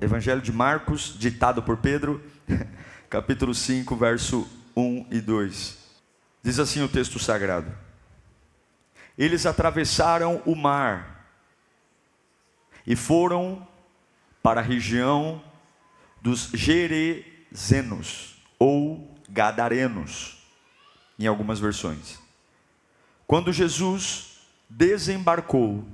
Evangelho de Marcos, ditado por Pedro, capítulo 5, verso 1 e 2. Diz assim o texto sagrado: eles atravessaram o mar e foram para a região dos Gerezenos, ou Gadarenos, em algumas versões. Quando Jesus desembarcou,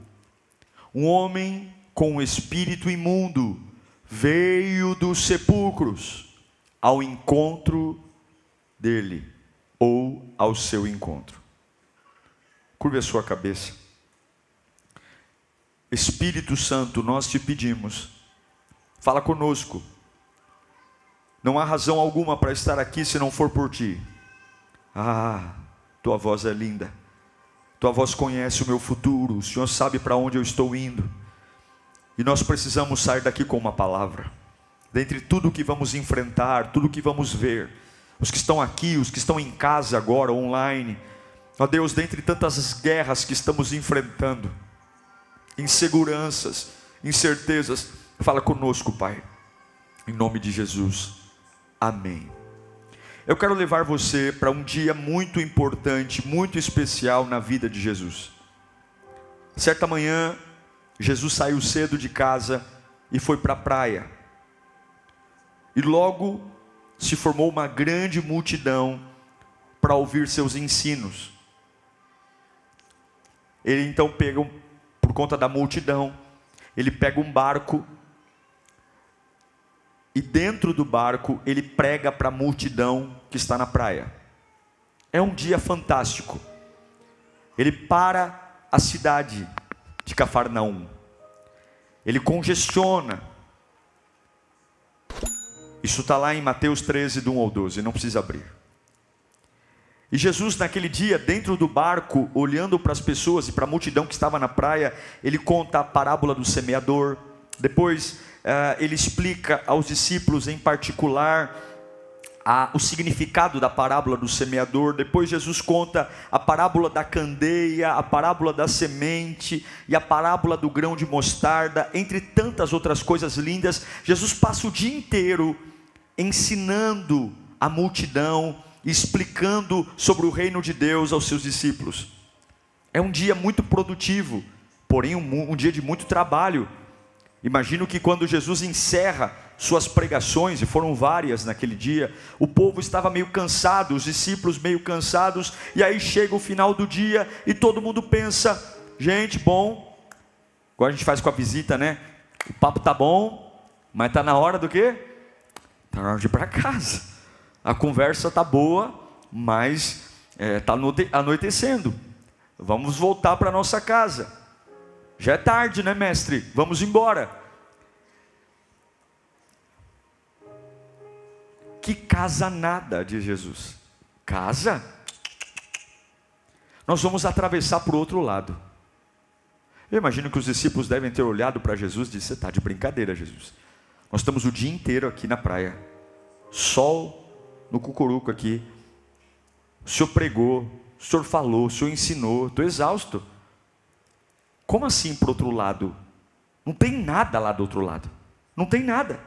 um homem com um espírito imundo veio dos sepulcros ao encontro dele, ou ao seu encontro. Curve a sua cabeça. Espírito Santo, nós te pedimos, fala conosco. Não há razão alguma para estar aqui se não for por ti. Ah, tua voz é linda. Tua voz conhece o meu futuro. O Senhor sabe para onde eu estou indo. E nós precisamos sair daqui com uma palavra. Dentre tudo que vamos enfrentar, tudo que vamos ver, os que estão aqui, os que estão em casa agora, online, ó Deus, dentre tantas guerras que estamos enfrentando, inseguranças, incertezas, fala conosco, Pai, em nome de Jesus, amém. Eu quero levar você para um dia muito importante, muito especial na vida de Jesus. Certa manhã, Jesus saiu cedo de casa e foi para a praia. E logo se formou uma grande multidão para ouvir seus ensinos. Ele então pega, por conta da multidão, ele pega um barco, e dentro do barco ele prega para a multidão que está na praia. É um dia fantástico. Ele para a cidade de Cafarnaum. Ele congestiona. Isso está lá em Mateus 13, do 1 ao 12, não precisa abrir. E Jesus naquele dia, dentro do barco, olhando para as pessoas e para a multidão que estava na praia, ele conta a parábola do semeador. Depois ele explica aos discípulos em particular o significado da parábola do semeador. Depois Jesus conta a parábola da candeia, a parábola da semente e a parábola do grão de mostarda, entre tantas outras coisas lindas. Jesus passa o dia inteiro ensinando a multidão, explicando sobre o reino de Deus aos seus discípulos. É um dia muito produtivo, porém um dia de muito trabalho. Imagino que quando Jesus encerra suas pregações, e foram várias naquele dia, o povo estava meio cansado, os discípulos meio cansados, e aí chega o final do dia, e todo mundo pensa, gente, bom, igual a gente faz com a visita, né? O papo tá bom, mas está na hora do quê? Está na hora de ir para casa. A conversa tá boa, mas está anoitecendo. Vamos voltar para nossa casa. Já é tarde, né, mestre? Vamos embora. Que casa nada, diz Jesus. Casa? Nós vamos atravessar para o outro lado. Eu imagino que os discípulos devem ter olhado para Jesus e disse: você está de brincadeira, Jesus. Nós estamos o dia inteiro aqui na praia. Sol no cucuruco aqui. O Senhor pregou, o Senhor falou, o Senhor ensinou. Estou exausto. Como assim para o outro lado? Não tem nada lá do outro lado. Não tem nada.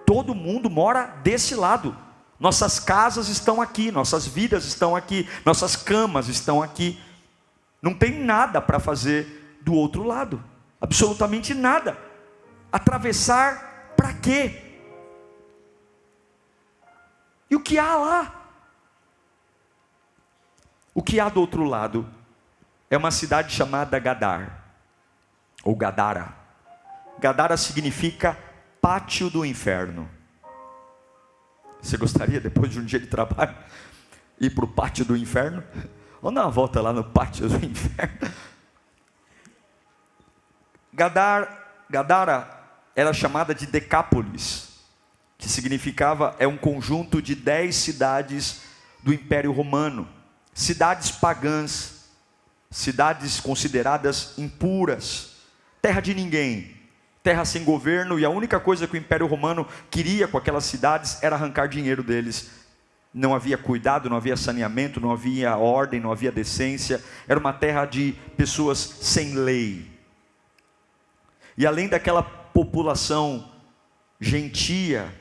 Todo mundo mora desse lado. Nossas casas estão aqui, nossas vidas estão aqui, nossas camas estão aqui. Não tem nada para fazer do outro lado. Absolutamente nada. Atravessar para quê? E o que há lá? O que há do outro lado é uma cidade chamada Gadar, ou Gadara. Gadara significa pátio do inferno. Você gostaria, depois de um dia de trabalho, ir para o pátio do inferno? Vamos dar uma volta lá no pátio do inferno. Gadara era chamada de Decápolis, que significava, é um conjunto de 10 cidades do Império Romano. Cidades pagãs, cidades consideradas impuras, terra de ninguém, terra sem governo, e a única coisa que o Império Romano queria com aquelas cidades era arrancar dinheiro deles. Não havia cuidado, não havia saneamento, não havia ordem, não havia decência. Era uma terra de pessoas sem lei. E além daquela população gentia,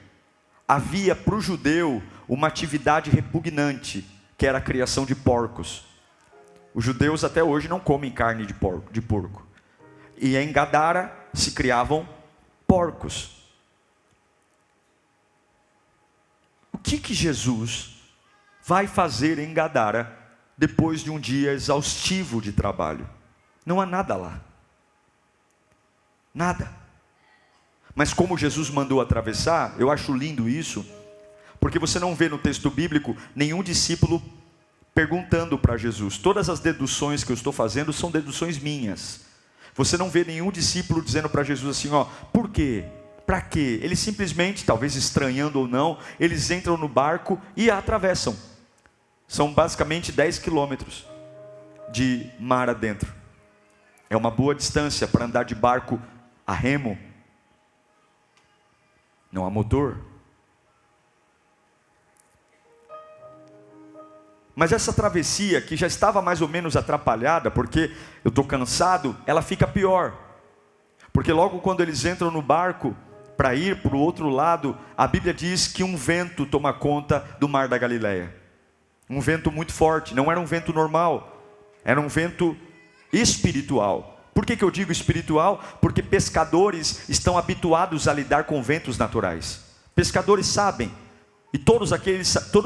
havia para o judeu uma atividade repugnante, que era a criação de porcos. Os judeus até hoje não comem carne de porco. E em Gadara se criavam porcos. O que Jesus vai fazer em Gadara depois de um dia exaustivo de trabalho? Não há nada lá. Nada. Mas como Jesus mandou atravessar, eu acho lindo isso, porque você não vê no texto bíblico nenhum discípulo perguntando para Jesus. Todas as deduções que eu estou fazendo são deduções minhas. Você não vê nenhum discípulo dizendo para Jesus assim, por quê? Para quê? Eles simplesmente, talvez estranhando ou não, eles entram no barco e a atravessam. São basicamente 10 quilômetros de mar adentro. É uma boa distância para andar de barco a remo. Não há motor. Mas essa travessia, que já estava mais ou menos atrapalhada, porque eu estou cansado, ela fica pior. Porque logo quando eles entram no barco, para ir para o outro lado, a Bíblia diz que um vento toma conta do mar da Galileia. Um vento muito forte, não era um vento normal, era um vento espiritual. Por que eu digo espiritual? Porque pescadores estão habituados a lidar com ventos naturais. Pescadores sabem. E todos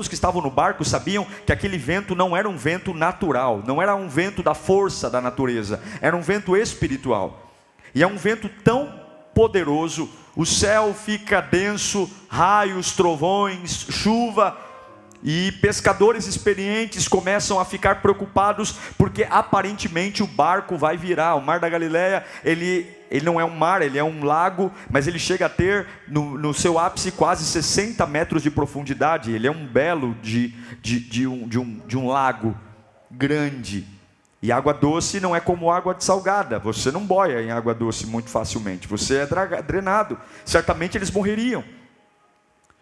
que estavam no barco sabiam que aquele vento não era um vento natural, não era um vento da força da natureza, era um vento espiritual. E é um vento tão poderoso, o céu fica denso, raios, trovões, chuva, e pescadores experientes começam a ficar preocupados, porque aparentemente o barco vai virar. O mar da Galileia, ele não é um mar, ele é um lago, mas ele chega a ter no seu ápice quase 60 metros de profundidade. Ele é um belo de um lago grande. E água doce não é como água salgada, você não boia em água doce muito facilmente, você é drenado, certamente eles morreriam.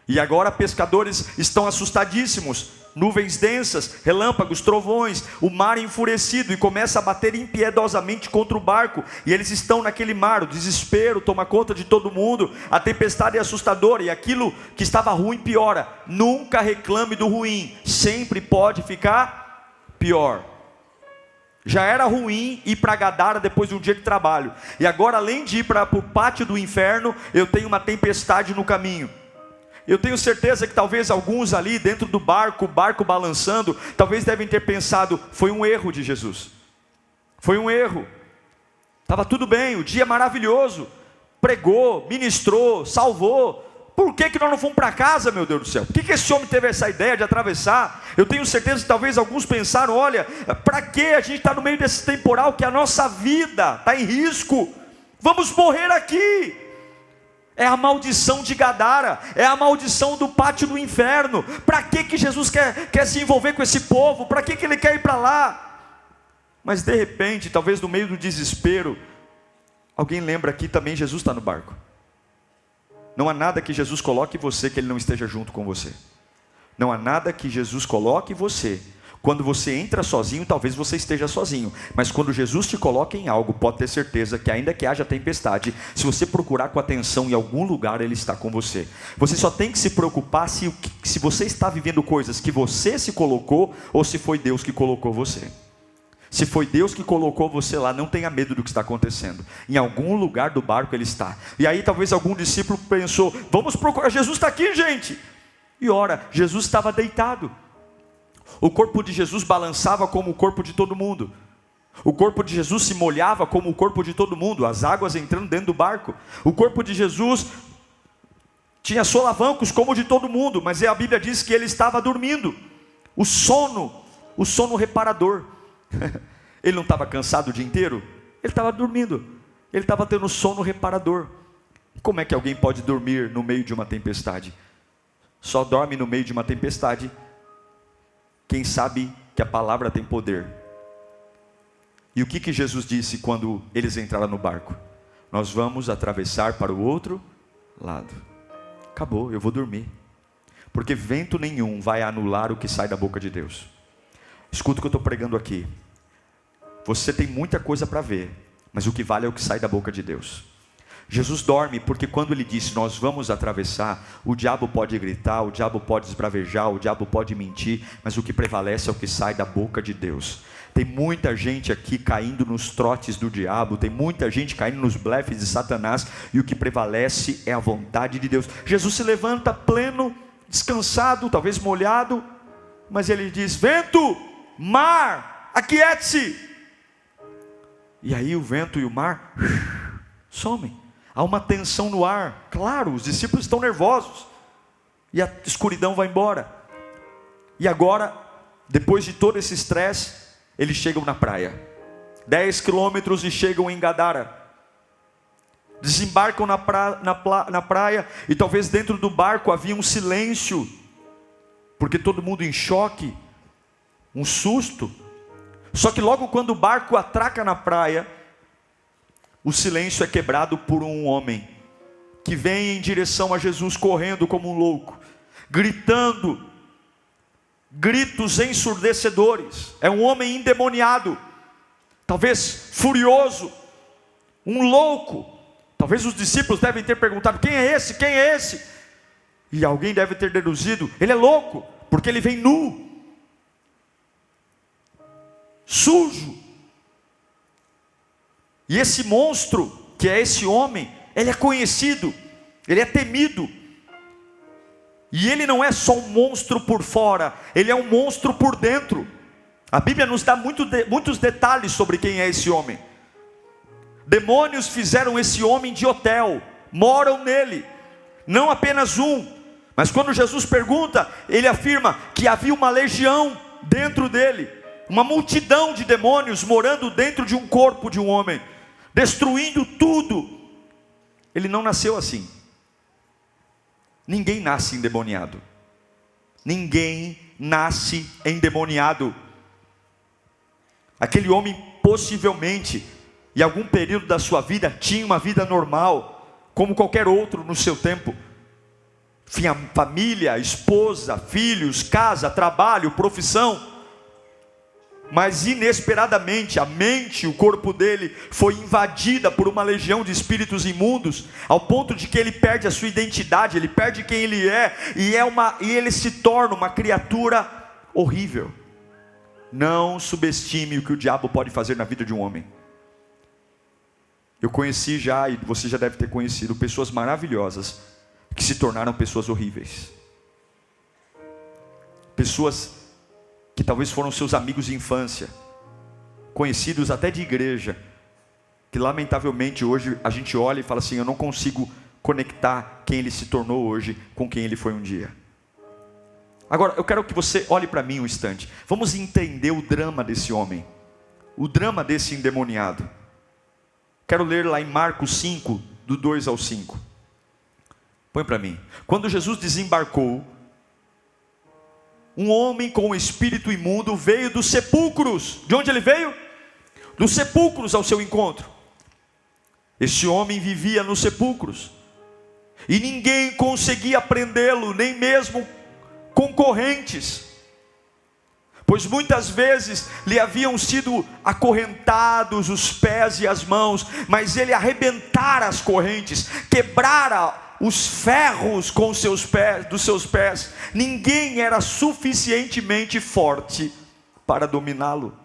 E agora pescadores estão assustadíssimos, nuvens densas, relâmpagos, trovões, o mar enfurecido, e começa a bater impiedosamente contra o barco, e eles estão naquele mar, o desespero toma conta de todo mundo, a tempestade é assustadora, e aquilo que estava ruim piora. Nunca reclame do ruim, sempre pode ficar pior. Já era ruim ir para Gadara depois de um dia de trabalho, e agora além de ir para o pátio do inferno, eu tenho uma tempestade no caminho. Eu tenho certeza que talvez alguns ali dentro do barco, o barco balançando, talvez devem ter pensado, foi um erro de Jesus. Foi um erro. Estava tudo bem, o dia maravilhoso. Pregou, ministrou, salvou. Por que nós não fomos para casa, meu Deus do céu? Por que esse homem teve essa ideia de atravessar? Eu tenho certeza que talvez alguns pensaram, olha, para que a gente está no meio desse temporal que a nossa vida está em risco? Vamos morrer aqui. É a maldição de Gadara, é a maldição do pátio do inferno. Para que Jesus quer se envolver com esse povo? Para que ele quer ir para lá? Mas de repente, talvez no meio do desespero, alguém lembra que também Jesus está no barco. Não há nada que Jesus coloque em você que ele não esteja junto com você. Não há nada que Jesus coloque em você. Quando você entra sozinho, talvez você esteja sozinho, mas quando Jesus te coloca em algo, pode ter certeza que ainda que haja tempestade, se você procurar com atenção em algum lugar, ele está com você. Você só tem que se preocupar se você está vivendo coisas que você se colocou, ou se foi Deus que colocou você. Se foi Deus que colocou você lá, não tenha medo do que está acontecendo. Em algum lugar do barco ele está. E aí talvez algum discípulo pensou, vamos procurar, Jesus está aqui, gente. E ora, Jesus estava deitado. O corpo de Jesus balançava como o corpo de todo mundo. O corpo de Jesus se molhava como o corpo de todo mundo, as águas entrando dentro do barco. O corpo de Jesus tinha solavancos como o de todo mundo, mas a Bíblia diz que ele estava dormindo. O sono reparador. Ele não estava cansado o dia inteiro? Ele estava dormindo. Ele estava tendo sono reparador. Como é que alguém pode dormir no meio de uma tempestade? Só dorme no meio de uma tempestade quem sabe que a palavra tem poder. E o que Jesus disse quando eles entraram no barco? Nós vamos atravessar para o outro lado. Acabou, eu vou dormir. Porque vento nenhum vai anular o que sai da boca de Deus. Escuta o que eu estou pregando aqui. Você tem muita coisa para ver, mas o que vale é o que sai da boca de Deus. Jesus dorme porque quando ele disse nós vamos atravessar, o diabo pode gritar, o diabo pode esbravejar, o diabo pode mentir, mas o que prevalece é o que sai da boca de Deus. Tem muita gente aqui caindo nos trotes do diabo, tem muita gente caindo nos blefes de Satanás, e o que prevalece é a vontade de Deus. Jesus se levanta pleno, descansado, talvez molhado, mas ele diz: vento, mar, aquiete-se. E aí o vento e o mar somem. Há uma tensão no ar, claro, os discípulos estão nervosos, e a escuridão vai embora. E agora, depois de todo esse estresse, eles chegam na praia, 10 quilômetros e chegam em Gadara, desembarcam na praia, e talvez dentro do barco havia um silêncio, porque todo mundo em choque, um susto. Só que logo quando o barco atraca na praia, o silêncio é quebrado por um homem, que vem em direção a Jesus correndo como um louco, gritando, gritos ensurdecedores. É um homem endemoniado, talvez furioso, um louco. Talvez os discípulos devem ter perguntado: quem é esse? Quem é esse? E alguém deve ter deduzido: ele é louco, porque ele vem nu, sujo. E esse monstro, que é esse homem, ele é conhecido, ele é temido. E ele não é só um monstro por fora, ele é um monstro por dentro. A Bíblia nos dá muitos detalhes sobre quem é esse homem. Demônios fizeram esse homem de hotel, moram nele, não apenas um, mas quando Jesus pergunta, ele afirma que havia uma legião dentro dele, uma multidão de demônios morando dentro de um corpo de um homem, destruindo tudo. Ele não nasceu assim. Ninguém nasce endemoniado. Ninguém nasce endemoniado. Aquele homem possivelmente, em algum período da sua vida, tinha uma vida normal, como qualquer outro no seu tempo. Tinha família, esposa, filhos, casa, trabalho, profissão. Mas inesperadamente a mente, o corpo dele foi invadida por uma legião de espíritos imundos, ao ponto de que ele perde a sua identidade, ele perde quem ele é, e ele se torna uma criatura horrível. Não subestime o que o diabo pode fazer na vida de um homem. Eu conheci já, e você já deve ter conhecido, pessoas maravilhosas que se tornaram pessoas horríveis. Pessoas que talvez foram seus amigos de infância, conhecidos até de igreja, que lamentavelmente hoje a gente olha e fala assim: eu não consigo conectar quem ele se tornou hoje com quem ele foi um dia. Agora eu quero que você olhe para mim um instante. Vamos entender o drama desse homem, o drama desse endemoniado. Quero ler lá em Marcos 5, do 2 ao 5. Põe para mim. Quando Jesus desembarcou, um homem com um espírito imundo veio dos sepulcros. De onde ele veio? Dos sepulcros ao seu encontro. Esse homem vivia nos sepulcros, e ninguém conseguia prendê-lo, nem mesmo concorrentes, pois muitas vezes lhe haviam sido acorrentados os pés e as mãos, mas ele arrebentara as correntes, quebrara os ferros com dos seus pés. Ninguém era suficientemente forte para dominá-lo.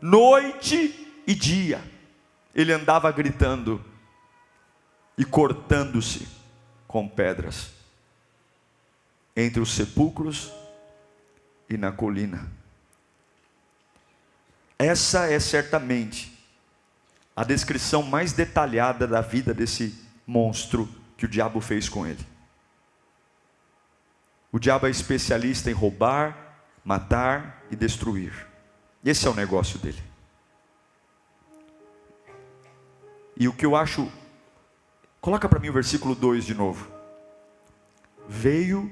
Noite e dia ele andava gritando e cortando-se com pedras entre os sepulcros e na colina. Essa é certamente a descrição mais detalhada da vida desse monstro que o diabo fez com ele. O diabo é especialista em roubar, matar e destruir. Esse é o negócio dele. E o que eu acho, coloca para mim o versículo 2 de novo. Veio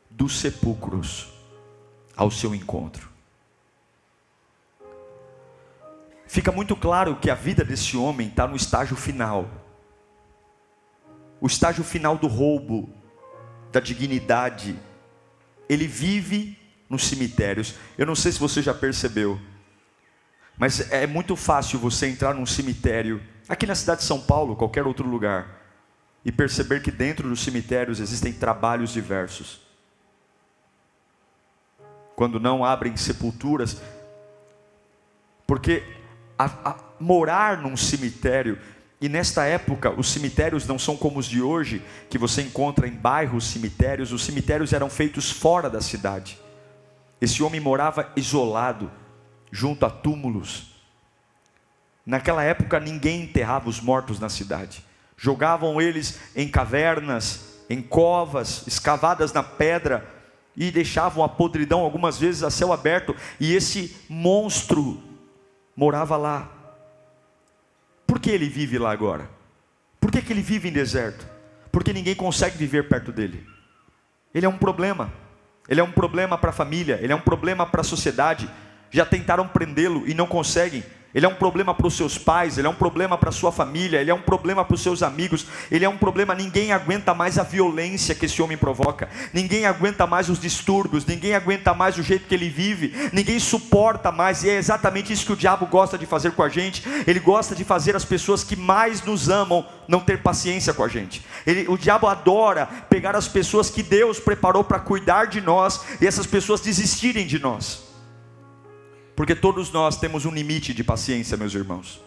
dos sepulcros ao seu encontro. Fica muito claro que a vida desse homem está no estágio final. O estágio final do roubo, da dignidade. Ele vive nos cemitérios. Eu não sei se você já percebeu, mas é muito fácil você entrar num cemitério aqui na cidade de São Paulo, qualquer outro lugar, e perceber que dentro dos cemitérios existem trabalhos diversos. Quando não abrem sepulturas, porque morar num cemitério, e nesta época os cemitérios não são como os de hoje, que você encontra em bairros cemitérios. Os cemitérios eram feitos fora da cidade. Esse homem morava isolado, junto a túmulos. Naquela época ninguém enterrava os mortos na cidade. Jogavam eles em cavernas, em covas, escavadas na pedra, e deixavam a podridão algumas vezes a céu aberto, e esse monstro morava lá. Por que ele vive lá agora? Por que ele vive em deserto? Porque ninguém consegue viver perto dele. Ele é um problema. Ele é um problema para a família, ele é um problema para a sociedade. Já tentaram prendê-lo e não conseguem. Ele é um problema para os seus pais, ele é um problema para a sua família, ele é um problema para os seus amigos, ele é um problema. Ninguém aguenta mais a violência que esse homem provoca, ninguém aguenta mais os distúrbios, ninguém aguenta mais o jeito que ele vive, ninguém suporta mais. E é exatamente isso que o diabo gosta de fazer com a gente. Ele gosta de fazer as pessoas que mais nos amam não ter paciência com a gente. O diabo adora pegar as pessoas que Deus preparou para cuidar de nós, e essas pessoas desistirem de nós. Porque todos nós temos um limite de paciência, meus irmãos.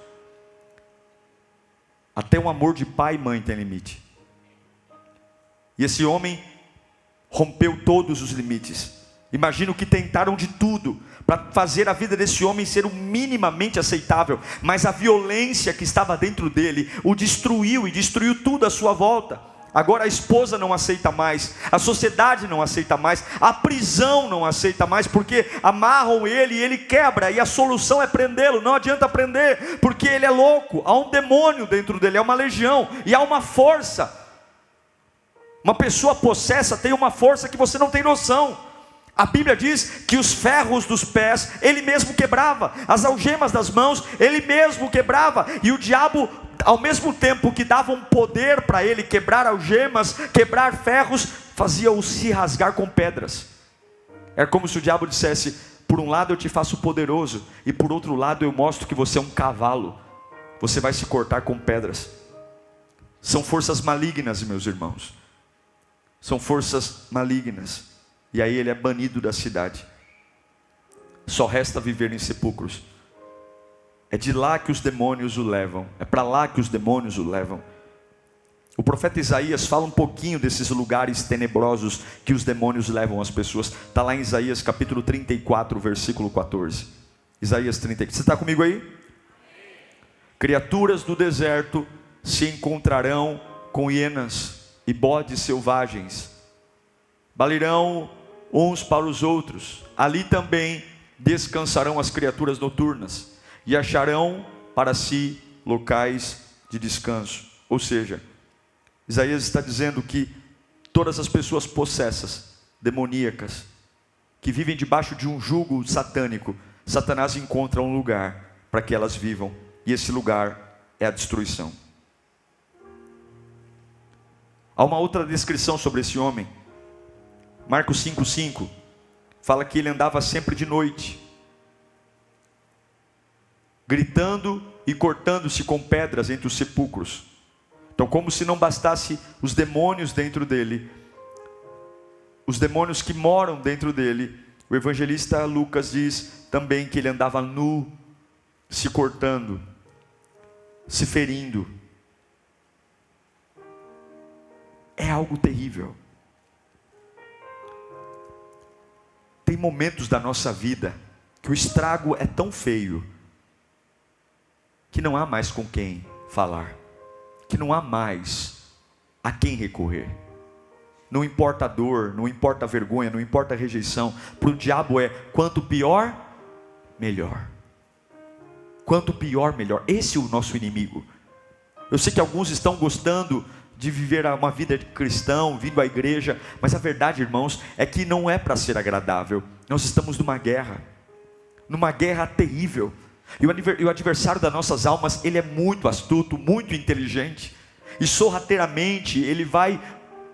Até o amor de pai e mãe tem limite. E esse homem rompeu todos os limites. Imagino que tentaram de tudo para fazer a vida desse homem ser o minimamente aceitável. Mas a violência que estava dentro dele o destruiu, e destruiu tudo à sua volta. Agora a esposa não aceita mais, a sociedade não aceita mais, a prisão não aceita mais, porque amarram ele e ele quebra, e a solução é prendê-lo. Não adianta prender, porque ele é louco, há um demônio dentro dele, há uma legião, e há uma força. Uma pessoa possessa tem uma força que você não tem noção. A Bíblia diz que os ferros dos pés ele mesmo quebrava, as algemas das mãos ele mesmo quebrava, e o diabo, ao mesmo tempo que dava um poder para ele quebrar algemas, quebrar ferros, fazia-o se rasgar com pedras. É como se o diabo dissesse: por um lado eu te faço poderoso, e por outro lado eu mostro que você é um cavalo, você vai se cortar com pedras. São forças malignas, meus irmãos, são forças malignas. E aí ele é banido da cidade, só resta viver em sepulcros. É de lá que os demônios o levam, é para lá que os demônios o levam. O profeta Isaías fala um pouquinho desses lugares tenebrosos que os demônios levam as pessoas. Está lá em Isaías capítulo 34, versículo 14. Isaías 34, você está comigo aí? Criaturas do deserto se encontrarão com hienas e bodes selvagens, balirão uns para os outros, ali também descansarão as criaturas noturnas, e acharão para si locais de descanso. Ou seja, Isaías está dizendo que todas as pessoas possessas, demoníacas, que vivem debaixo de um jugo satânico, Satanás encontra um lugar para que elas vivam, e esse lugar é a destruição. Há uma outra descrição sobre esse homem. Marcos 5,5 fala que ele andava sempre de noite, gritando e cortando-se com pedras entre os sepulcros. Então, como se não bastasse os demônios dentro dele, os demônios que moram dentro dele, o evangelista Lucas diz também que ele andava nu, se cortando, se ferindo. É algo terrível. Tem momentos da nossa vida que o estrago é tão feio que não há mais com quem falar, que não há mais a quem recorrer. Não importa a dor, não importa a vergonha, não importa a rejeição. Para o diabo é quanto pior, melhor. Quanto pior, melhor. Esse é o nosso inimigo. Eu sei que alguns estão gostando de viver uma vida de cristão, vindo à igreja, mas a verdade, irmãos, é que não é para ser agradável. Nós estamos numa guerra terrível, e o adversário das nossas almas, ele é muito astuto, muito inteligente, e sorrateiramente ele vai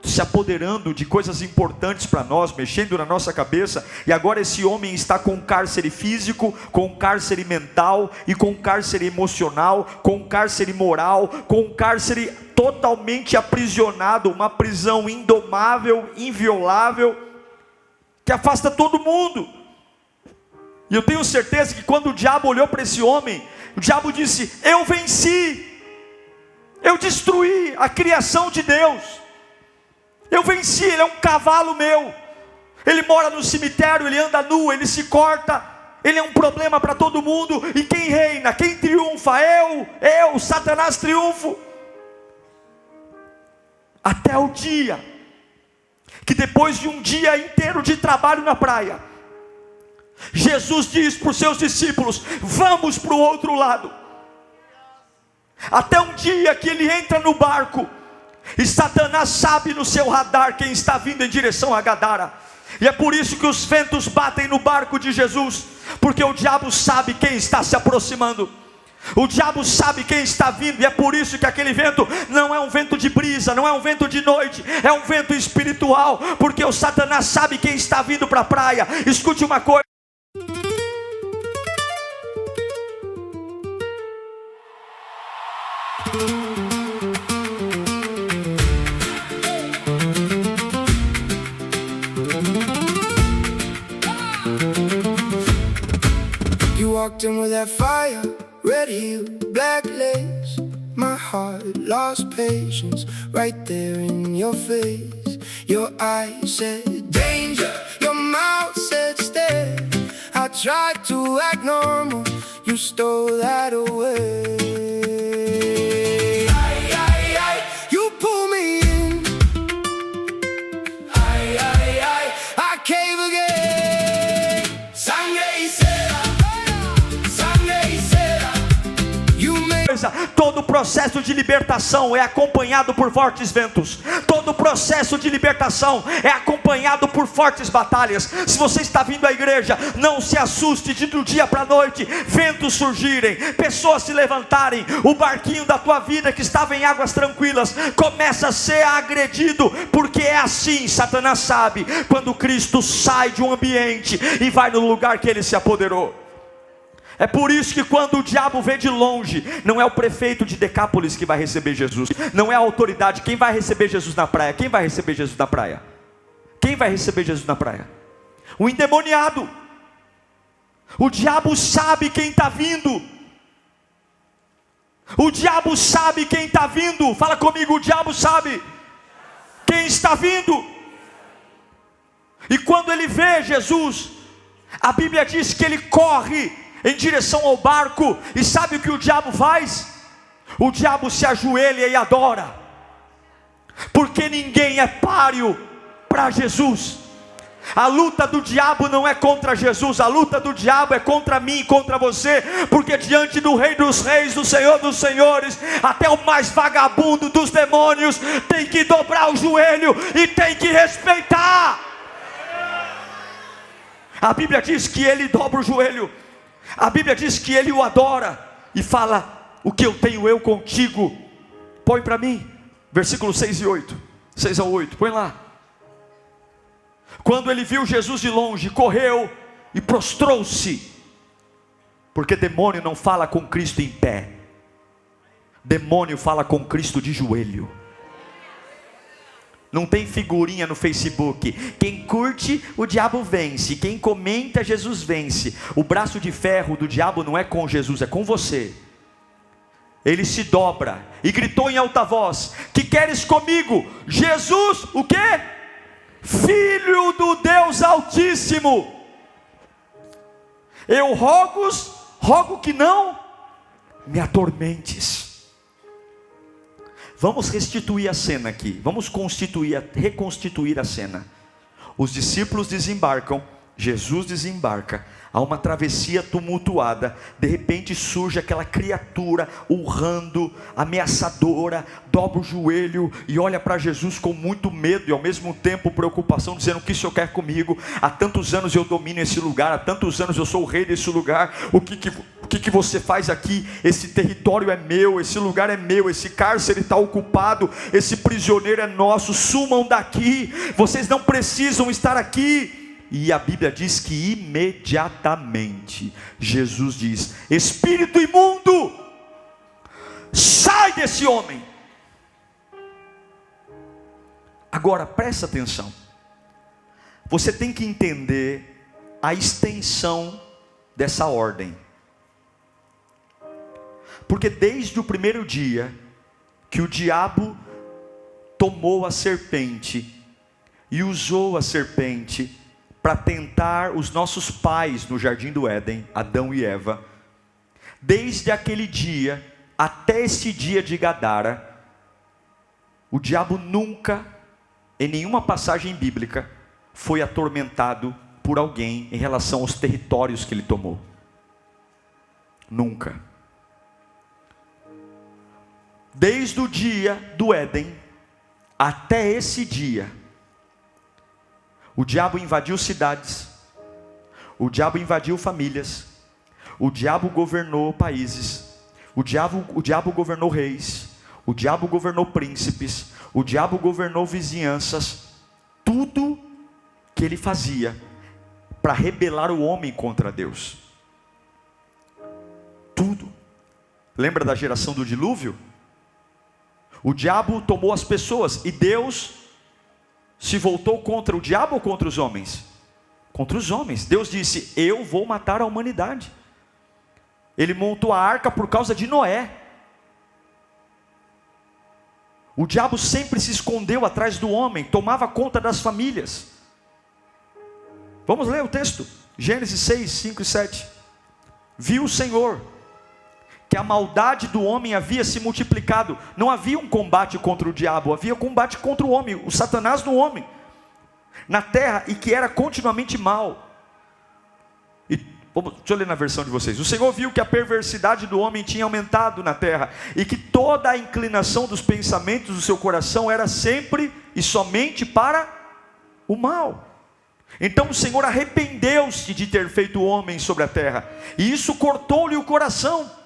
se apoderando de coisas importantes para nós, mexendo na nossa cabeça, e agora esse homem está com um cárcere físico, com um cárcere mental, e com um cárcere emocional, com um cárcere moral, com um cárcere totalmente aprisionado, uma prisão indomável, inviolável, que afasta todo mundo. E eu tenho certeza que quando o diabo olhou para esse homem, o diabo disse: eu venci, eu destruí a criação de Deus, eu venci, ele é um cavalo meu, ele mora no cemitério, ele anda nu, ele se corta, ele é um problema para todo mundo, e quem reina, quem triunfa? Eu, Satanás triunfo. Até o dia, que depois de um dia inteiro de trabalho na praia, Jesus diz para os seus discípulos: vamos para o outro lado. Até um dia que ele entra no barco, e Satanás sabe no seu radar quem está vindo em direção a Gadara, e é por isso que os ventos batem no barco de Jesus, porque o diabo sabe quem está se aproximando, o diabo sabe quem está vindo, e é por isso que aquele vento não é um vento de brisa, não é um vento de noite, é um vento espiritual, porque o Satanás sabe quem está vindo para a praia. Escute uma coisa: you walked in with that fire, red heel, black lace. My heart lost patience right there in your face. Your eyes said danger, your mouth said stay. I tried to act normal, you stole that away. You pull me in, I cave again. Sangre y cera, sangre y cera. You made... Todo processo de libertação é acompanhado por fortes ventos. Todo processo de libertação é acompanhado por fortes batalhas. Se você está vindo à igreja, não se assuste de do dia para a noite ventos surgirem, pessoas se levantarem, o barquinho da tua vida que estava em águas tranquilas começa a ser agredido, porque é assim. Satanás sabe quando Cristo sai de um ambiente e vai no lugar que ele se apoderou. É por isso que quando o diabo vê de longe, não é o prefeito de Decápolis que vai receber Jesus, não é a autoridade. Quem vai receber Jesus na praia? Quem vai receber Jesus na praia? Quem vai receber Jesus na praia? O endemoniado. O diabo sabe quem está vindo. O diabo sabe quem está vindo. Fala comigo: o diabo sabe quem está vindo. E quando ele vê Jesus, a Bíblia diz que ele corre em direção ao barco, e sabe o que o diabo faz? O diabo se ajoelha e adora, porque ninguém é páreo para Jesus. A luta do diabo não é contra Jesus, a luta do diabo é contra mim e contra você, porque diante do Rei dos Reis, do Senhor dos Senhores, até o mais vagabundo dos demônios tem que dobrar o joelho e tem que respeitar. A Bíblia diz que ele dobra o joelho, a Bíblia diz que ele o adora e fala: o que eu tenho eu contigo, põe para mim, versículo 6 e 8, 6 ao 8, põe lá. Quando ele viu Jesus de longe, correu e prostrou-se, porque demônio não fala com Cristo em pé, demônio fala com Cristo de joelho. Não tem figurinha no Facebook: quem curte, o diabo vence, quem comenta, Jesus vence. O braço de ferro do diabo não é com Jesus, é com você. Ele se dobra e gritou em alta voz: que queres comigo, Jesus, o quê? Filho do Deus Altíssimo, eu rogo que não me atormentes. Vamos restituir a cena aqui, vamos reconstituir a cena. Os discípulos desembarcam, Jesus desembarca, há uma travessia tumultuada, de repente surge aquela criatura urrando, ameaçadora, dobra o joelho e olha para Jesus com muito medo e ao mesmo tempo preocupação, dizendo: o que o Senhor quer comigo? Há tantos anos eu domino esse lugar, há tantos anos eu sou o rei desse lugar, o que O que você faz aqui? Esse território é meu, esse lugar é meu, esse cárcere está ocupado, esse prisioneiro é nosso, sumam daqui, vocês não precisam estar aqui. E a Bíblia diz que imediatamente Jesus diz: espírito imundo, sai desse homem. Agora presta atenção, você tem que entender a extensão dessa ordem. Porque desde o primeiro dia que o diabo tomou a serpente e usou a serpente para tentar os nossos pais no jardim do Éden, Adão e Eva, desde aquele dia até esse dia de Gadara, o diabo nunca, em nenhuma passagem bíblica, foi atormentado por alguém em relação aos territórios que ele tomou. Nunca. Desde o dia do Éden até esse dia, o diabo invadiu cidades, o diabo invadiu famílias, o diabo governou países, o diabo governou reis, o diabo governou príncipes, o diabo governou vizinhanças. Tudo que ele fazia para rebelar o homem contra Deus. Tudo. Lembra da geração do dilúvio? O diabo tomou as pessoas e Deus se voltou contra o diabo ou contra os homens? Contra os homens. Deus disse: eu vou matar a humanidade. Ele montou a arca por causa de Noé. O diabo sempre se escondeu atrás do homem, tomava conta das famílias. Vamos ler o texto, Gênesis 6, 5 e 7. Viu o Senhor que a maldade do homem havia se multiplicado. Não havia um combate contra o diabo, havia combate contra o homem, o Satanás no homem, na terra, e que era continuamente mal. Deixa eu ler na versão de vocês. O Senhor viu que a perversidade do homem tinha aumentado na terra, e que toda a inclinação dos pensamentos do seu coração era sempre e somente para o mal. Então o Senhor arrependeu-se de ter feito o homem sobre a terra, e isso cortou-lhe o coração.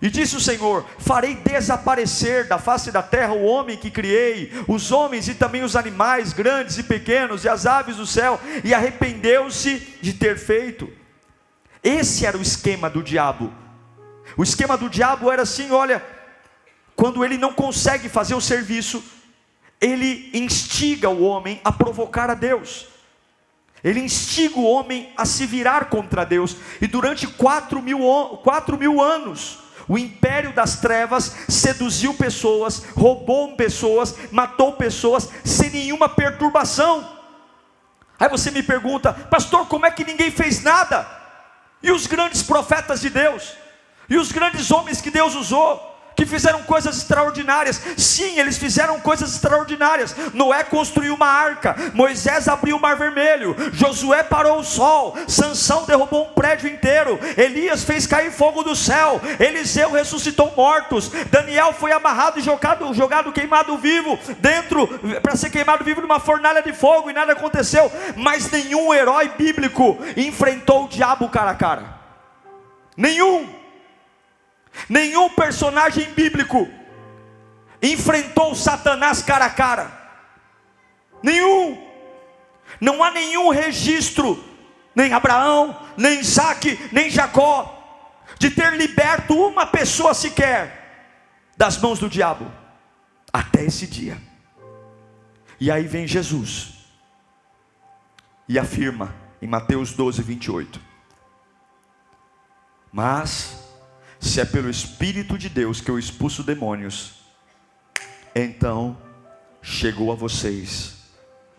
E disse o Senhor: farei desaparecer da face da terra o homem que criei, os homens e também os animais, grandes e pequenos, e as aves do céu. E arrependeu-se de ter feito. Esse era o esquema do diabo. O esquema do diabo era assim: olha, quando ele não consegue fazer o serviço, ele instiga o homem a provocar a Deus. Ele instiga o homem a se virar contra Deus. E durante 4 mil anos, o império das trevas seduziu pessoas, roubou pessoas, matou pessoas, sem nenhuma perturbação. Aí você me pergunta: pastor, como é que ninguém fez nada? E os grandes profetas de Deus? E os grandes homens que Deus usou? Que fizeram coisas extraordinárias? Sim, eles fizeram coisas extraordinárias. Noé construiu uma arca, Moisés abriu o mar vermelho, Josué parou o sol, Sansão derrubou um prédio inteiro, Elias fez cair fogo do céu, Eliseu ressuscitou mortos, Daniel foi amarrado e jogado queimado vivo, para ser queimado vivo numa fornalha de fogo, e nada aconteceu. Mas nenhum herói bíblico enfrentou o diabo cara a cara. Nenhum personagem bíblico enfrentou Satanás cara a cara. Nenhum. Não há nenhum registro, nem Abraão, nem Isaque, nem Jacó, de ter liberto uma pessoa sequer das mãos do diabo, até esse dia. E aí vem Jesus e afirma em Mateus 12, 28: mas se é pelo Espírito de Deus que eu expulso demônios, então chegou a vocês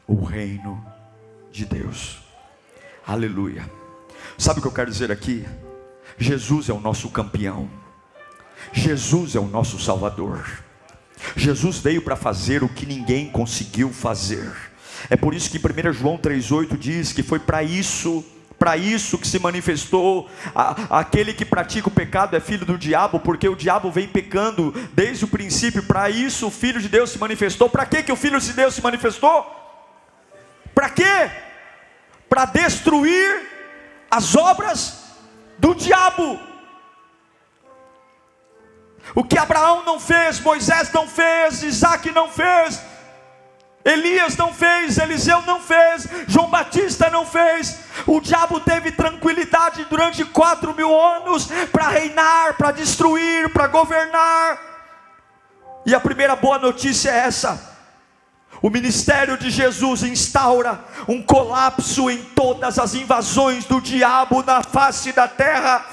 o reino de Deus. Aleluia. Sabe o que eu quero dizer aqui? Jesus é o nosso campeão. Jesus é o nosso Salvador. Jesus veio para fazer o que ninguém conseguiu fazer. É por isso que 1 João 3,8 diz que foi para isso que se manifestou. Aquele que pratica o pecado é filho do diabo, porque o diabo vem pecando desde o princípio. Para isso o Filho de Deus se manifestou. Para que o Filho de Deus se manifestou? Para quê? Para destruir as obras do diabo. O que Abraão não fez, Moisés não fez, Isaac não fez, Elias não fez, Eliseu não fez, João Batista não fez. O diabo teve tranquilidade durante 4.000 anos para reinar, para destruir, para governar. E a primeira boa notícia é essa: o ministério de Jesus instaura um colapso em todas as invasões do diabo na face da terra.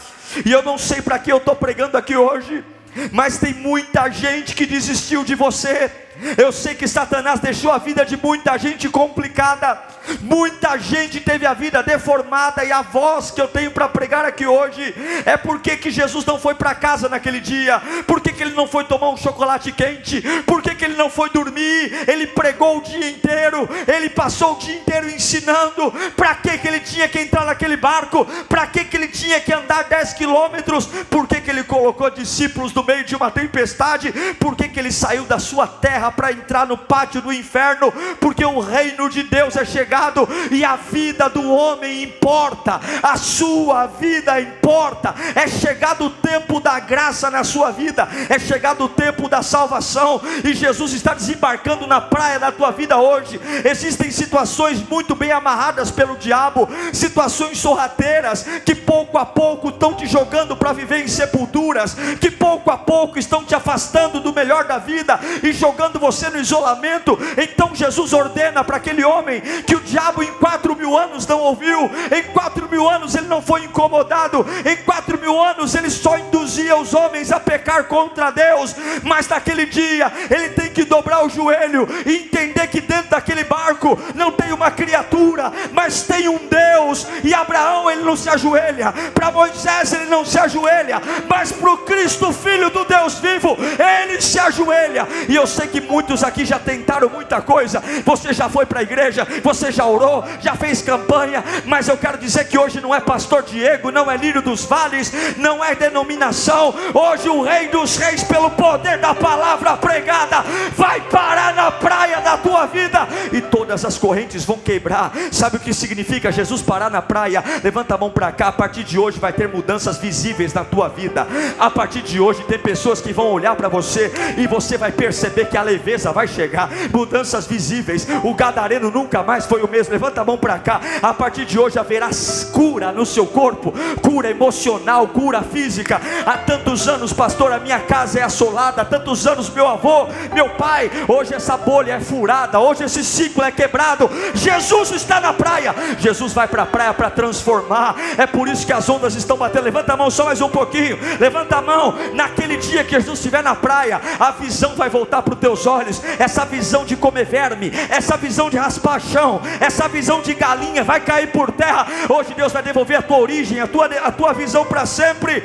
E eu não sei para que eu estou pregando aqui hoje, mas tem muita gente que desistiu de você. Eu sei que Satanás deixou a vida de muita gente complicada, muita gente teve a vida deformada, e a voz que eu tenho para pregar aqui hoje é porque que Jesus não foi para casa naquele dia, por que ele não foi tomar um chocolate quente, por que ele não foi dormir. Ele pregou o dia inteiro, ele passou o dia inteiro ensinando. Para que ele tinha que entrar naquele barco, para que ele tinha que andar 10 quilômetros, por que ele colocou discípulos no meio de uma tempestade, por que ele saiu da sua terra para entrar no pátio do inferno? Porque o reino de Deus é chegado, e a vida do homem importa, a sua vida importa. É chegado o tempo da graça na sua vida, é chegado o tempo da salvação, e Jesus está desembarcando na praia da tua vida hoje. Existem situações muito bem amarradas pelo diabo, situações sorrateiras que pouco a pouco estão te jogando para viver em sepulturas, que pouco a pouco estão te afastando do melhor da vida e jogando você no isolamento. Então Jesus ordena para aquele homem que o diabo em 4.000 anos não ouviu, em 4.000 anos ele não foi incomodado, em 4.000 anos ele só induzia os homens a pecar contra Deus. Mas naquele dia ele tem que dobrar o joelho e entender que dentro daquele barco não tem uma criatura, mas tem um Deus. E Abraão ele não se ajoelha, para Moisés ele não se ajoelha, mas para o Cristo Filho do Deus vivo ele se ajoelha. E eu sei que muitos aqui já tentaram muita coisa, você já foi para a igreja, você já orou, já fez campanha, mas eu quero dizer que hoje não é pastor Diego, não é lírio dos vales, não é denominação. Hoje o Rei dos Reis, pelo poder da palavra pregada, vai parar na praia da tua vida, e todas as correntes vão quebrar. Sabe o que significa Jesus parar na praia? Levanta a mão para cá. A partir de hoje vai ter mudanças visíveis na tua vida. A partir de hoje tem pessoas que vão olhar para você e você vai perceber que a leveza vai chegar, mudanças visíveis. O gadareno nunca mais foi o mesmo. Levanta a mão para cá. A partir de hoje haverá cura no seu corpo, cura emocional, cura física. Há tantos anos, pastor, a minha casa é assolada, há tantos anos meu avô, meu pai, hoje essa bolha é furada, hoje esse ciclo é quebrado. Jesus está na praia, Jesus vai para a praia para transformar. É por isso que as ondas estão batendo. Levanta a mão só mais um pouquinho, levanta a mão. Naquele dia que Jesus estiver na praia, a visão vai voltar para os teus olhos. Essa visão de comer verme, essa visão de raspar chão, essa visão de galinha vai cair por terra. Hoje Deus vai devolver a tua origem, a tua visão para sempre.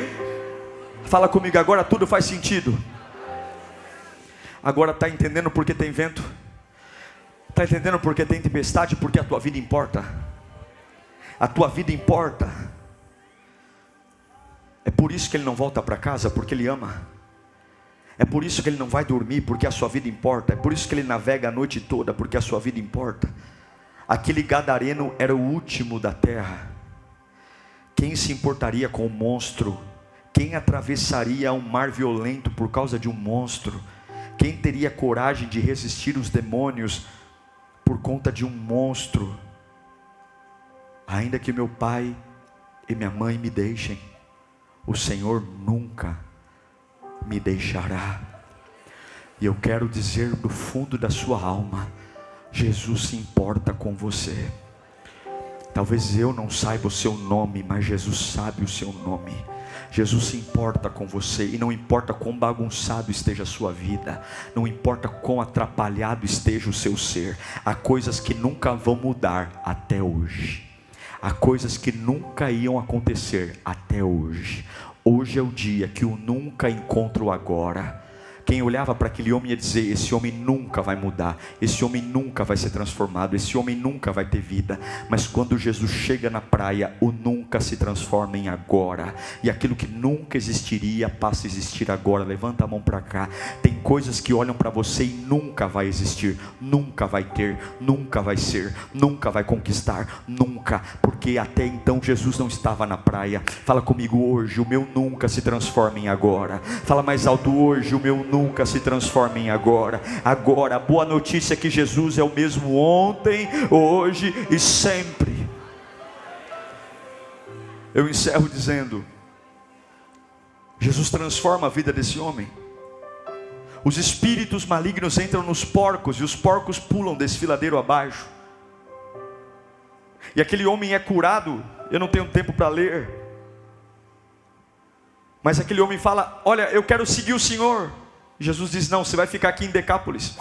Fala comigo agora, tudo faz sentido. Agora está entendendo por que tem vento? Está entendendo por que tem tempestade? Porque a tua vida importa. A tua vida importa. É por isso que ele não volta para casa, porque ele ama. É por isso que ele não vai dormir, porque a sua vida importa. É por isso que ele navega a noite toda, porque a sua vida importa. Aquele gadareno era o último da terra. Quem se importaria com o monstro? Quem atravessaria um mar violento por causa de um monstro? Quem teria coragem de resistir os demônios por conta de um monstro? Ainda que meu pai e minha mãe me deixem, o Senhor nunca me deixará. E eu quero dizer do fundo da sua alma, Jesus se importa com você. Talvez eu não saiba o seu nome, mas Jesus sabe o seu nome. Jesus se importa com você, e não importa quão bagunçado esteja a sua vida, não importa quão atrapalhado esteja o seu ser. Há coisas que nunca vão mudar até hoje. Há coisas que nunca iam acontecer até hoje. Hoje é o dia que o nunca encontra o agora. Quem olhava para aquele homem ia dizer: esse homem nunca vai mudar, esse homem nunca vai ser transformado, esse homem nunca vai ter vida. Mas quando Jesus chega na praia, o nunca nunca se transforma em agora, e aquilo que nunca existiria passa a existir agora. Levanta a mão para cá. Tem coisas que olham para você e nunca vai existir, nunca vai ter, nunca vai ser, nunca vai conquistar, nunca, porque até então Jesus não estava na praia. Fala comigo: hoje o meu nunca se transforma em agora. Fala mais alto: hoje o meu nunca se transforma em agora. Agora, a boa notícia é que Jesus é o mesmo ontem, hoje e sempre. Eu encerro dizendo: Jesus transforma a vida desse homem. Os espíritos malignos entram nos porcos e os porcos pulam desfiladeiro abaixo. E aquele homem é curado. Eu não tenho tempo para ler, mas aquele homem fala: olha, eu quero seguir o Senhor. Jesus diz: não, você vai ficar aqui em Decápolis.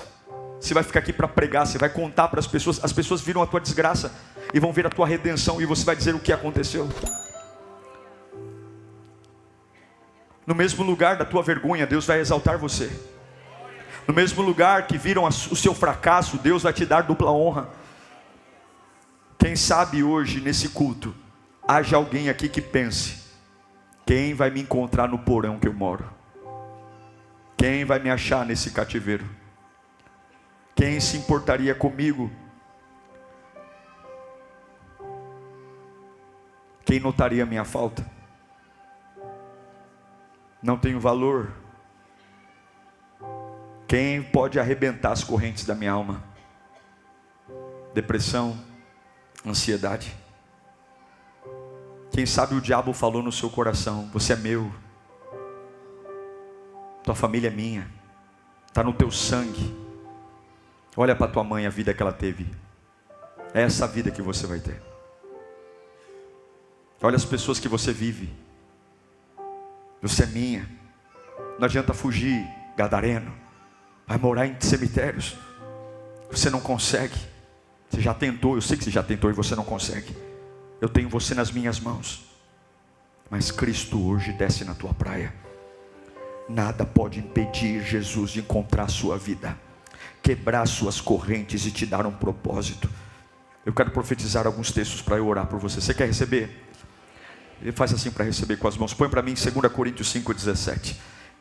Você vai ficar aqui para pregar, você vai contar para as pessoas viram a tua desgraça e vão ver a tua redenção, e você vai dizer o que aconteceu. No mesmo lugar da tua vergonha, Deus vai exaltar você. No mesmo lugar que viram o seu fracasso, Deus vai te dar dupla honra. Quem sabe hoje nesse culto haja alguém aqui que pense: quem vai me encontrar no porão que eu moro? Quem vai me achar nesse cativeiro? Quem se importaria comigo? Quem notaria a minha falta? Não tenho valor. Quem pode arrebentar as correntes da minha alma? Depressão, ansiedade. Quem sabe o diabo falou no seu coração: você é meu, tua família é minha, está no teu sangue. Olha para tua mãe, a vida que ela teve, é essa vida que você vai ter. Olha as pessoas que você vive: você é minha. Não adianta fugir, gadareno, vai morar em cemitérios. Você não consegue. Você já tentou, eu sei que você já tentou e você não consegue. Eu tenho você nas minhas mãos. Mas Cristo hoje desce na tua praia. Nada pode impedir Jesus de encontrar a sua vida, quebrar suas correntes e te dar um propósito. Eu quero profetizar alguns textos para eu orar por você. Você quer receber? Ele faz assim para receber com as mãos. Põe para mim 2 Coríntios 5,17.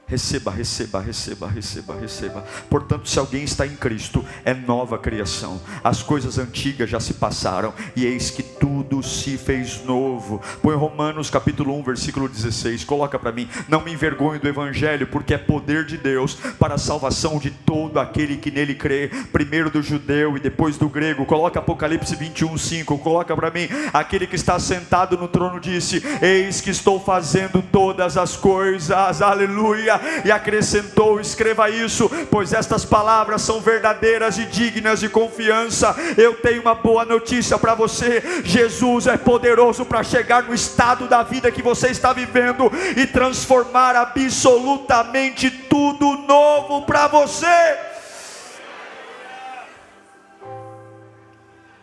Receba, receba, receba, receba, receba. Portanto, se alguém está em Cristo, é nova criação. As coisas antigas já se passaram, e eis que tudo se fez novo. Põe Romanos capítulo 1, versículo 16. Coloca para mim: não me envergonhe do Evangelho, porque é poder de Deus para a salvação de todo aquele que nele crê, primeiro do judeu e depois do grego. Coloca Apocalipse 21, 5. Coloca para mim: aquele que está sentado no trono disse: eis que estou fazendo todas as coisas. Aleluia. E acrescentou: escreva isso, pois estas palavras são verdadeiras e dignas de confiança. Eu tenho uma boa notícia para você: Jesus é poderoso para chegar no estado da vida que você está vivendo e transformar absolutamente tudo novo para você.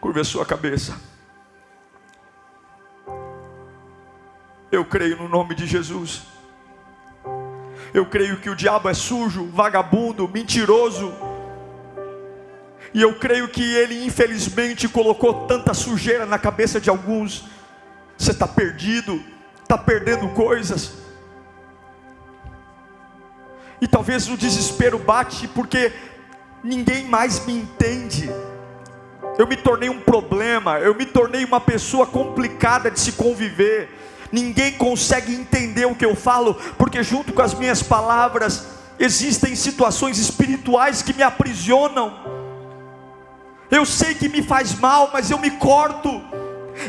Curve a sua cabeça. Eu creio no nome de Jesus. Eu creio que o diabo é sujo, vagabundo, mentiroso. E eu creio que ele infelizmente colocou tanta sujeira na cabeça de alguns. Você está perdido, está perdendo coisas. E talvez o desespero bate porque ninguém mais me entende. Eu me tornei um problema, eu me tornei uma pessoa complicada de se conviver. Ninguém consegue entender o que eu falo, porque junto com as minhas palavras existem situações espirituais que me aprisionam. Eu sei que me faz mal, mas eu me corto.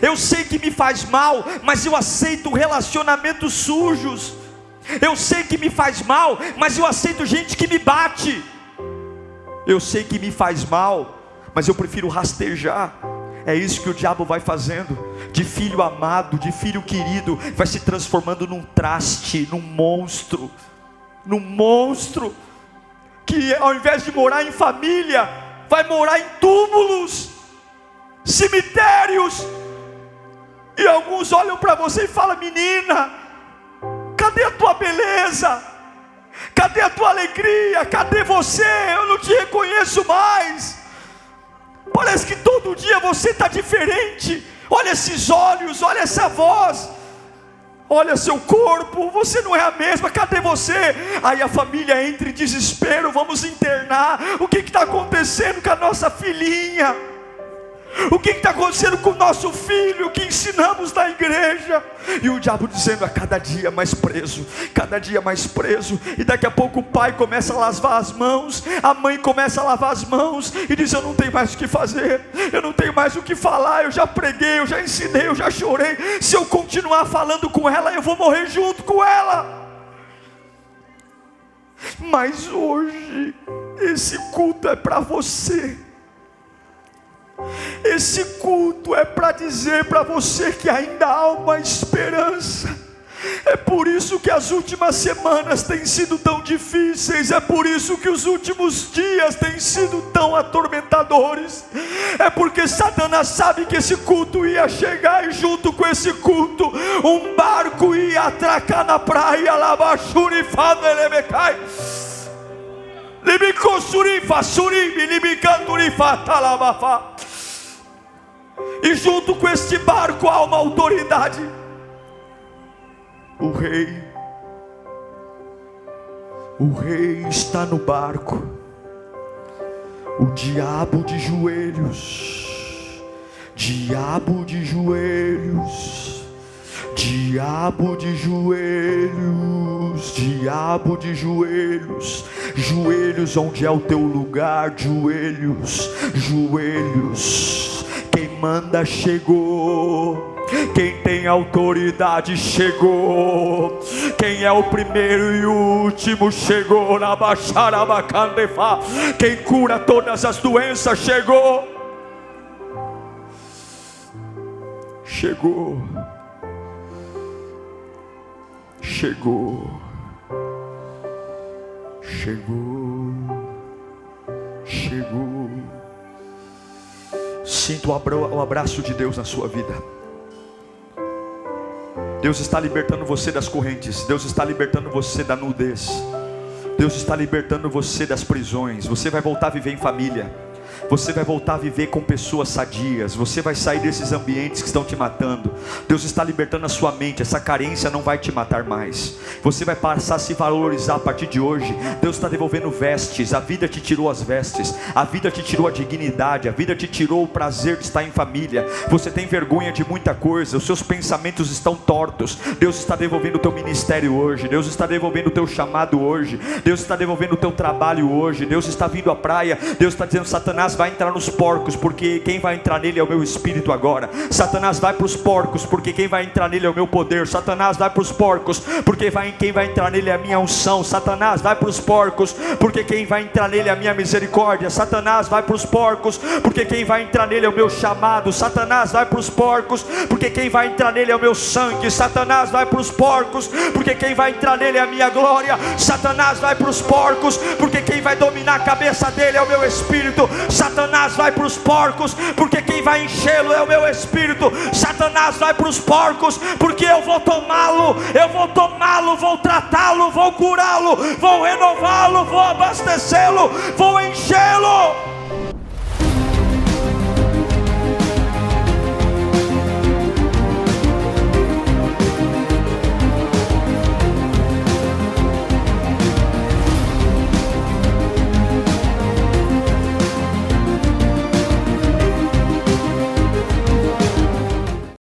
Eu sei que me faz mal, mas eu aceito relacionamentos sujos. Eu sei que me faz mal, mas eu aceito gente que me bate. Eu sei que me faz mal, mas eu prefiro rastejar. É isso que o diabo vai fazendo. De filho amado, de filho querido, vai se transformando num traste, num monstro. Num monstro que ao invés de morar em família, vai morar em túmulos, cemitérios. E alguns olham para você e falam: menina, cadê a tua beleza? Cadê a tua alegria? Cadê você? Eu não te reconheço mais. Parece que todo dia você está diferente. olha esses olhos, olha essa voz, olha seu corpo, você não é a mesma, cadê você? Aí a família entra em desespero, vamos internar. O que está acontecendo com a nossa filhinha? O que está acontecendo com o nosso filho que ensinamos na igreja? E o diabo dizendo a cada dia mais preso, cada dia mais preso. E daqui a pouco o pai começa a lavar as mãos, a mãe começa a lavar as mãos e diz: eu não tenho mais o que fazer, eu não tenho mais o que falar, eu já preguei, eu já ensinei, eu já chorei. Se eu continuar falando com ela, eu vou morrer junto com ela. Mas hoje esse culto é para você. Esse culto é para dizer para você que ainda há uma esperança. É por isso que as últimas semanas têm sido tão difíceis. É por isso que os últimos dias têm sido tão atormentadores. É porque Satanás sabe que esse culto ia chegar, e junto com esse culto um barco ia atracar na praia. E junto com este barco há uma autoridade. O rei está no barco. O diabo de joelhos, diabo de joelhos, diabo de joelhos, diabo de joelhos, joelhos onde é o teu lugar, joelhos, joelhos. Quem manda chegou, quem tem autoridade chegou, quem é o primeiro e o último chegou, na Baixarabacandefa, quem cura todas as doenças chegou, chegou, chegou, chegou, chegou. Sinta o abraço de Deus na sua vida. Deus está libertando você das correntes. Deus está libertando você da nudez. Deus está libertando você das prisões. Você vai voltar a viver em família. Você vai voltar a viver com pessoas sadias. Você vai sair desses ambientes que estão te matando. Deus está libertando a sua mente. Essa carência não vai te matar mais. Você vai passar a se valorizar a partir de hoje. Deus está devolvendo vestes. A vida te tirou as vestes. A vida te tirou a dignidade. A vida te tirou o prazer de estar em família. Você tem vergonha de muita coisa. Os seus pensamentos estão tortos. Deus está devolvendo o teu ministério hoje. Deus está devolvendo o teu chamado hoje. Deus está devolvendo o teu trabalho hoje. Deus está vindo à praia. Deus está dizendo: Satanás vai entrar nos porcos, porque quem vai entrar nele é o meu espírito agora. Satanás vai para os porcos, porque quem vai entrar nele é o meu poder. Satanás vai para os porcos, porque quem vai entrar nele é a minha unção. Satanás vai para os porcos, porque quem vai entrar nele é a minha misericórdia. Satanás vai para os porcos, porque quem vai entrar nele é o meu chamado. Satanás vai para os porcos, porque quem vai entrar nele é o meu sangue. Satanás vai para os porcos, porque quem vai entrar nele é a minha glória. Satanás vai para os porcos, porque quem vai dominar a cabeça dele é o meu espírito. Satanás vai para os porcos, porque quem vai enchê-lo é o meu espírito. Satanás vai para os porcos, porque eu vou tomá-lo, vou tratá-lo, vou curá-lo, vou renová-lo, vou abastecê-lo, vou enchê-lo.